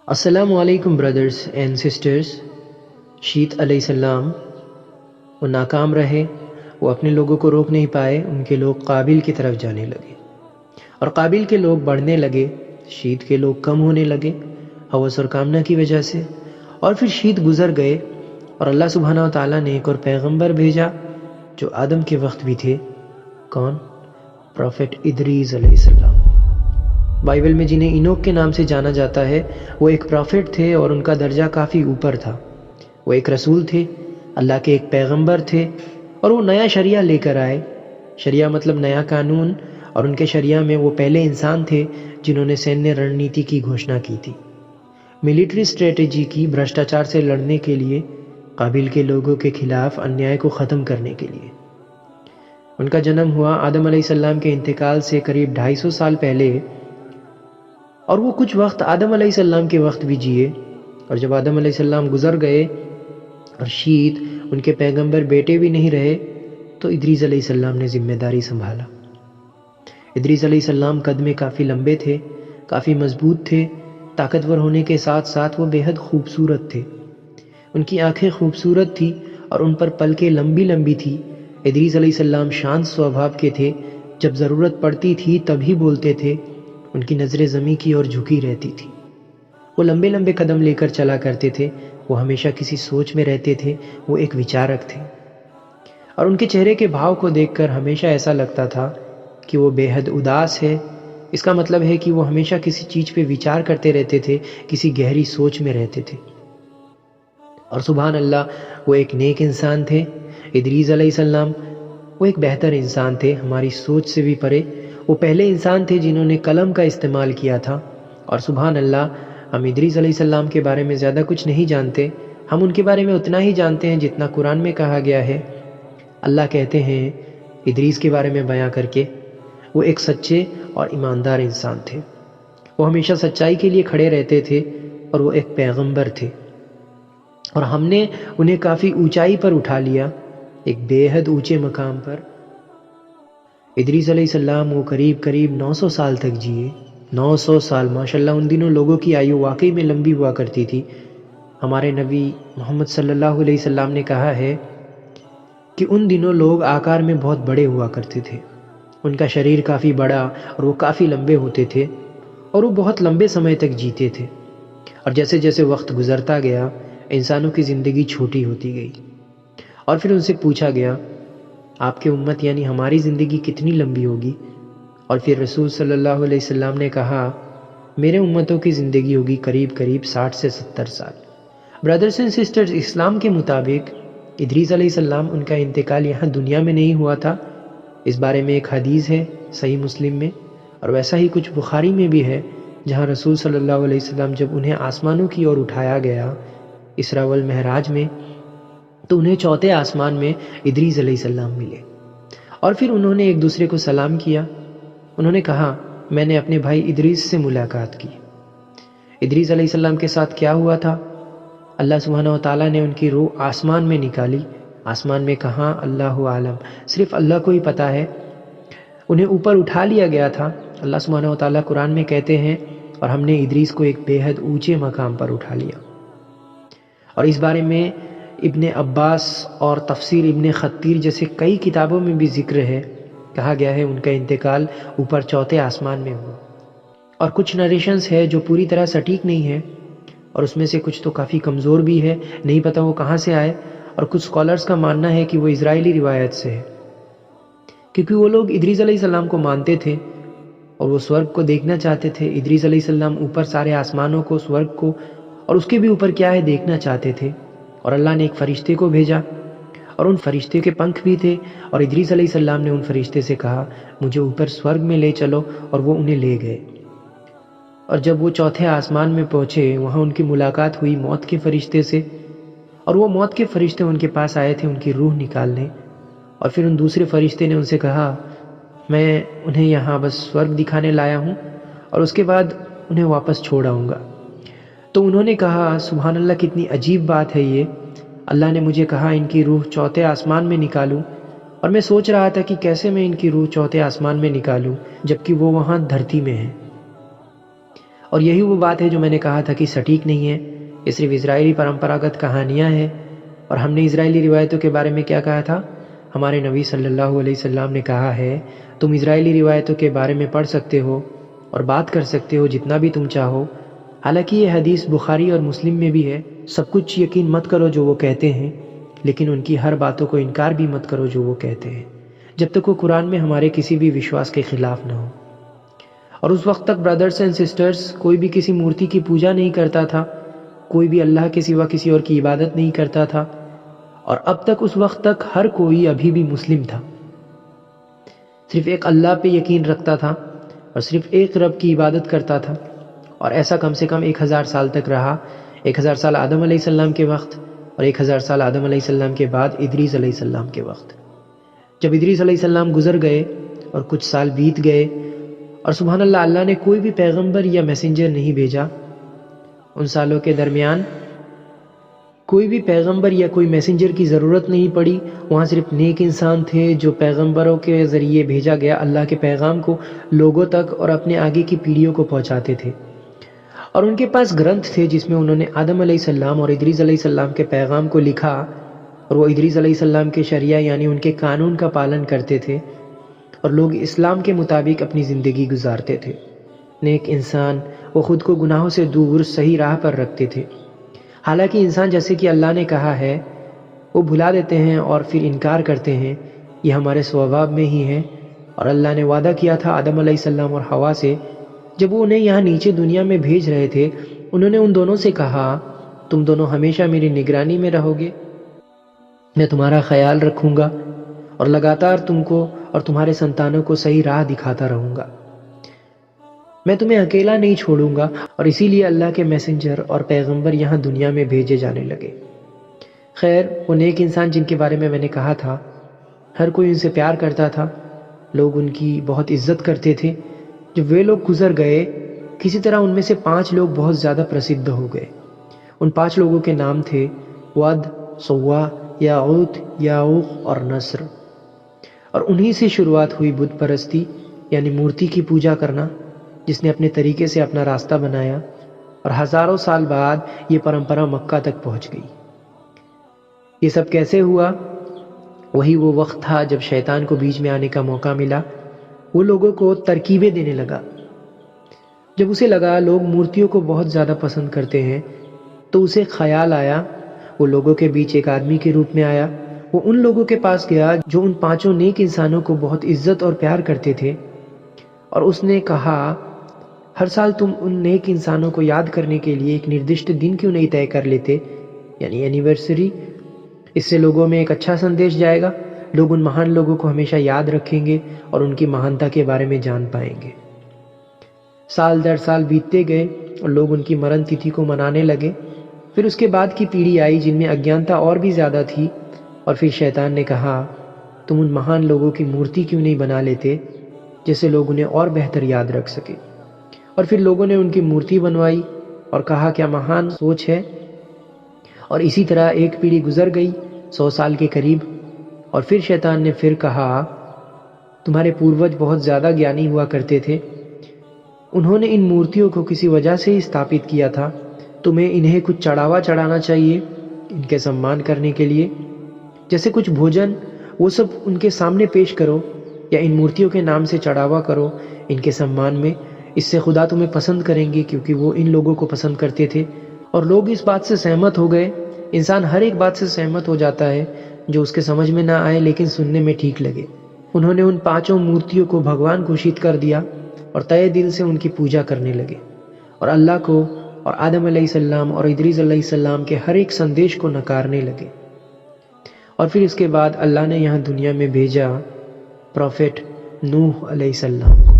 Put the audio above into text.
السلام علیکم brothers and sisters. شیت علیہ السلام وہ ناکام رہے، وہ اپنے لوگوں کو روک نہیں پائے، ان کے لوگ قابل کی طرف جانے لگے اور قابل کے لوگ بڑھنے لگے، شیت کے لوگ کم ہونے لگے ہوس اور کامنا کی وجہ سے، اور پھر شیت گزر گئے اور اللہ سبحانہ و تعالیٰ نے ایک اور پیغمبر بھیجا جو آدم کے وقت بھی تھے۔ کون؟ پروفٹ ادریس علیہ السلام۔ بائبل میں جنہیں اینوک کے نام سے جانا جاتا ہے، وہ ایک پروفٹ تھے اور ان کا درجہ کافی اوپر تھا۔ وہ ایک رسول تھے، اللہ کے ایک پیغمبر تھے، اور وہ نیا شریعہ لے کر آئے۔ شریعہ مطلب نیا قانون، اور ان کے شریعہ میں وہ پہلے انسان تھے جنہوں نے سینیہ رننیتی کی گھوشنا کی تھی، ملٹری اسٹریٹجی کی، بھرشٹاچار سے لڑنے کے لیے، قابل کے لوگوں کے خلاف انیائے کو ختم کرنے کے لیے۔ ان کا جنم ہوا آدم علیہ السلام کے انتقال سے قریب 250 سال پہلے، اور وہ کچھ وقت آدم علیہ السلام کے وقت بھی جیے، اور جب آدم علیہ السلام گزر گئے اور شیت ان کے پیغمبر بیٹے بھی نہیں رہے، تو ادریس علیہ السلام نے ذمہ داری سنبھالا۔ ادریس علیہ السلام قد میں کافی لمبے تھے، کافی مضبوط تھے، طاقتور ہونے کے ساتھ ساتھ وہ بے حد خوبصورت تھے۔ ان کی آنکھیں خوبصورت تھی اور ان پر پلکیں لمبی لمبی تھی۔ ادریس علیہ السلام شانت سوبھاؤ کے تھے، جب ضرورت پڑتی تھی تب ہی بولتے تھے، ان کی نظریں زمین کی اور جھکی رہتی تھی۔ وہ لمبے لمبے قدم لے کر چلا کرتے تھے، وہ ہمیشہ کسی سوچ میں رہتے تھے، وہ ایک وچارک تھے، اور ان کے چہرے کے بھاؤ کو دیکھ کر ہمیشہ ایسا لگتا تھا کہ وہ بے حد اداس ہے۔ اس کا مطلب ہے کہ وہ ہمیشہ کسی چیز پہ وچار کرتے رہتے تھے، کسی گہری سوچ میں رہتے تھے۔ اور سبحان اللہ، وہ ایک نیک انسان تھے۔ ادریس علیہ السلام وہ ایک بہتر انسان تھے، ہماری سوچ سے بھی پرے۔ وہ پہلے انسان تھے جنہوں نے قلم کا استعمال کیا تھا، اور سبحان اللہ، ہم ادریس علیہ السلام کے بارے میں زیادہ کچھ نہیں جانتے، ہم ان کے بارے میں اتنا ہی جانتے ہیں جتنا قرآن میں کہا گیا ہے۔ اللہ کہتے ہیں ادریس کے بارے میں بیان کر کے، وہ ایک سچے اور ایماندار انسان تھے، وہ ہمیشہ سچائی کے لیے کھڑے رہتے تھے، اور وہ ایک پیغمبر تھے، اور ہم نے انہیں کافی اونچائی پر اٹھا لیا، ایک بے حد اونچے مقام پر۔ ادریس علیہ السلام وہ قریب 900 سال تک جیے۔ 900 سال، ماشاءاللہ، ان دنوں لوگوں کی آیو واقعی میں لمبی ہوا کرتی تھی۔ ہمارے نبی محمد صلی اللہ علیہ وسلم نے کہا ہے کہ ان دنوں لوگ آکار میں بہت بڑے ہوا کرتے تھے، ان کا شریر کافی بڑا اور وہ کافی لمبے ہوتے تھے، اور وہ بہت لمبے سمے تک جیتے تھے۔ اور جیسے جیسے وقت گزرتا گیا، انسانوں کی زندگی چھوٹی ہوتی گئی، اور پھر ان سے پوچھا گیا، آپ کے امت یعنی ہماری زندگی کتنی لمبی ہوگی؟ اور پھر رسول صلی اللہ علیہ وسلم نے کہا، میرے امتوں کی زندگی ہوگی قریب 60 سے 70 سال۔ برادرز اینڈ سسٹرز، اسلام کے مطابق ادریس علیہ السلام ان کا انتقال یہاں دنیا میں نہیں ہوا تھا۔ اس بارے میں ایک حدیث ہے صحیح مسلم میں، اور ویسا ہی کچھ بخاری میں بھی ہے، جہاں رسول صلی اللہ علیہ وسلم جب انہیں آسمانوں کی اور اٹھایا گیا اسراء والمعراج میں، تو انہیں چوتھے آسمان میں ادریس علیہ السلام ملے، اور پھر انہوں نے ایک دوسرے کو سلام کیا۔ انہوں نے کہا، میں نے اپنے بھائی ادریس سے ملاقات کی۔ ادریس علیہ السلام کے ساتھ کیا ہوا تھا؟ اللہ سبحانہ و تعالیٰ نے ان کی روح آسمان میں نکالی۔ آسمان میں کہاں؟ اللہ عالم، صرف اللہ کو ہی پتہ ہے۔ انہیں اوپر اٹھا لیا گیا تھا۔ اللہ سبحانہ و تعالیٰ قرآن میں کہتے ہیں، اور ہم نے ادریس کو ایک بے حد اونچے مقام پر اٹھا لیا۔ اور اس بارے میں ابن عباس اور تفسیر ابن خطیر جیسے کئی کتابوں میں بھی ذکر ہے، کہا گیا ہے ان کا انتقال اوپر چوتھے آسمان میں ہوا۔ اور کچھ نریشنز ہے جو پوری طرح سٹیک نہیں ہے، اور اس میں سے کچھ تو کافی کمزور بھی ہے، نہیں پتہ وہ کہاں سے آئے، اور کچھ سکولرز کا ماننا ہے کہ وہ اسرائیلی روایت سے ہے، کیونکہ وہ لوگ ادریس علیہ السلام کو مانتے تھے، اور وہ سورگ کو دیکھنا چاہتے تھے۔ ادریس علیہ السلام اوپر سارے آسمانوں کو، سورگ کو، اور اس کے بھی اوپر کیا ہے دیکھنا چاہتے تھے، اور اللہ نے ایک فرشتے کو بھیجا، اور ان فرشتے کے پنکھ بھی تھے، اور ادریس علیہ السلام نے ان فرشتے سے کہا، مجھے اوپر سورگ میں لے چلو، اور وہ انہیں لے گئے۔ اور جب وہ چوتھے آسمان میں پہنچے، وہاں ان کی ملاقات ہوئی موت کے فرشتے سے، اور وہ موت کے فرشتے ان کے پاس آئے تھے ان کی روح نکالنے، اور پھر ان دوسرے فرشتے نے ان سے کہا، میں انہیں یہاں بس سورگ دکھانے لایا ہوں، اور اس کے بعد انہیں واپس چھوڑ آؤں گا۔ تو انہوں نے کہا، سبحان اللہ، کتنی عجیب بات ہے یہ، اللہ نے مجھے کہا ان کی روح چوتھے آسمان میں نکالوں، اور میں سوچ رہا تھا کہ کیسے میں ان کی روح چوتھے آسمان میں نکالوں جبکہ وہ وہاں دھرتی میں ہیں۔ اور یہی وہ بات ہے جو میں نے کہا تھا کہ سٹیک نہیں ہے، یہ صرف اسرائیلی پرمپراگت کہانیاں ہیں۔ اور ہم نے اسرائیلی روایتوں کے بارے میں کیا کہا تھا؟ ہمارے نبی صلی اللہ علیہ وسلم نے کہا ہے تم اسرائیلی روایتوں کے بارے میں پڑھ سکتے ہو اور بات کر سکتے ہو جتنا بھی تم چاہو، حالانکہ یہ حدیث بخاری اور مسلم میں بھی ہے۔ سب کچھ یقین مت کرو جو وہ کہتے ہیں، لیکن ان کی ہر باتوں کو انکار بھی مت کرو جو وہ کہتے ہیں، جب تک وہ قرآن میں ہمارے کسی بھی وشواس کے خلاف نہ ہو۔ اور اس وقت تک برادرز اینڈ سسٹرز، کوئی بھی کسی مورتی کی پوجا نہیں کرتا تھا، کوئی بھی اللہ کے سوا کسی اور کی عبادت نہیں کرتا تھا، اور اب تک اس وقت تک ہر کوئی ابھی بھی مسلم تھا، صرف ایک اللہ پہ یقین رکھتا تھا اور صرف ایک رب کی عبادت کرتا تھا، اور ایسا کم سے کم 1000 سال تک رہا۔ 1000 سال آدم علیہ السلام کے وقت، اور 1000 سال آدم علیہ السلام کے بعد ادریس علیہ السلام کے وقت۔ جب ادریس علیہ السلام گزر گئے اور کچھ سال بیت گئے، اور سبحان اللہ، اللہ نے کوئی بھی پیغمبر یا میسنجر نہیں بھیجا ان سالوں کے درمیان، کوئی بھی پیغمبر یا کوئی میسنجر کی ضرورت نہیں پڑی۔ وہاں صرف نیک انسان تھے جو پیغمبروں کے ذریعے بھیجا گیا اللہ کے پیغام کو لوگوں تک اور اپنے آگے کی پیڑھیوں کو پہنچاتے تھے، اور ان کے پاس گرنتھ تھے جس میں انہوں نے آدم علیہ السلام اور ادریس علیہ السلام کے پیغام کو لکھا، اور وہ ادریس علیہ السلام کے شریعہ یعنی ان کے قانون کا پالن کرتے تھے، اور لوگ اسلام کے مطابق اپنی زندگی گزارتے تھے۔ نیک انسان وہ خود کو گناہوں سے دور صحیح راہ پر رکھتے تھے، حالانکہ انسان جیسے کہ اللہ نے کہا ہے وہ بھلا دیتے ہیں اور پھر انکار کرتے ہیں، یہ ہمارے سوباب میں ہی ہے۔ اور اللہ نے وعدہ کیا تھا آدم علیہ السلام اور حوا سے، جب وہ انہیں یہاں نیچے دنیا میں بھیج رہے تھے، انہوں نے ان دونوں سے کہا تم دونوں ہمیشہ میری نگرانی میں رہو گے، میں تمہارا خیال رکھوں گا اور لگاتار تم کو اور تمہارے سنتانوں کو صحیح راہ دکھاتا رہوں گا، میں تمہیں اکیلا نہیں چھوڑوں گا۔ اور اسی لیے اللہ کے میسنجر اور پیغمبر یہاں دنیا میں بھیجے جانے لگے۔ خیر، وہ نیک انسان جن کے بارے میں نے کہا تھا، ہر کوئی ان سے پیار کرتا تھا، لوگ ان کی بہت عزت کرتے تھے۔ جب وہ لوگ گزر گئے، کسی طرح ان میں سے 5 لوگ بہت زیادہ پرسدھ ہو گئے۔ ان 5 لوگوں کے نام تھے ود، سوا، یاغوت، یاعوق اور نصر، اور انہی سے شروعات ہوئی بت پرستی یعنی مورتی کی پوجا کرنا، جس نے اپنے طریقے سے اپنا راستہ بنایا، اور ہزاروں سال بعد یہ پرمپرا مکہ تک پہنچ گئی۔ یہ سب کیسے ہوا؟ وہی وہ وقت تھا جب شیطان کو بیچ میں آنے کا موقع ملا، وہ لوگوں کو ترکیبیں دینے لگا۔ جب اسے لگا لوگ مورتیوں کو بہت زیادہ پسند کرتے ہیں، تو اسے خیال آیا، وہ لوگوں کے بیچ ایک آدمی کے روپ میں آیا۔ وہ ان لوگوں کے پاس گیا جو ان 5 نیک انسانوں کو بہت عزت اور پیار کرتے تھے، اور اس نے کہا ہر سال تم ان نیک انسانوں کو یاد کرنے کے لیے ایک نردشٹ دن کیوں نہیں طے کر لیتے، یعنی اینیورسری؟ اس سے لوگوں میں ایک اچھا سندیش جائے گا، لوگ ان مہان لوگوں کو ہمیشہ یاد رکھیں گے اور ان کی مہانتا کے بارے میں جان پائیں گے۔ سال در سال بیتتے گئے اور لوگ ان کی مرن تتھی کو منانے لگے۔ پھر اس کے بعد کی پیڑھی آئی جن میں اگیانتا اور بھی زیادہ تھی، اور پھر شیطان نے کہا تم ان مہان لوگوں کی مورتی کیوں نہیں بنا لیتے جیسے لوگ انہیں اور بہتر یاد رکھ سکے؟ اور پھر لوگوں نے ان کی مورتی بنوائی اور کہا کیا مہان سوچ ہے۔ اور اسی طرح ایک پیڑھی گزر گئی 100 سال کے قریب، اور پھر شیطان نے پھر کہا تمہارے پوروج بہت زیادہ گیانی ہوا کرتے تھے، انہوں نے ان مورتیوں کو کسی وجہ سے استھاپت کیا تھا، تمہیں انہیں کچھ چڑھاوا چڑھانا چاہیے ان کے سمان کرنے کے لیے، جیسے کچھ بھوجن، وہ سب ان کے سامنے پیش کرو، یا ان مورتیوں کے نام سے چڑھاوا کرو ان کے سمان میں، اس سے خدا تمہیں پسند کریں گے کیونکہ وہ ان لوگوں کو پسند کرتے تھے۔ اور لوگ اس بات سے سہمت ہو گئے۔ انسان ہر ایک بات سے سہمت ہو جاتا ہے جو اس کے سمجھ میں نہ آئے لیکن سننے میں ٹھیک لگے۔ انہوں نے ان 5 مورتیوں کو بھگوان گھوشت کر دیا اور تہہ دل سے ان کی پوجا کرنے لگے، اور اللہ کو اور آدم علیہ السلام اور ادریس علیہ السلام کے ہر ایک سندیش کو نکارنے لگے۔ اور پھر اس کے بعد اللہ نے یہاں دنیا میں بھیجا پروفٹ نوح علیہ السلام کو۔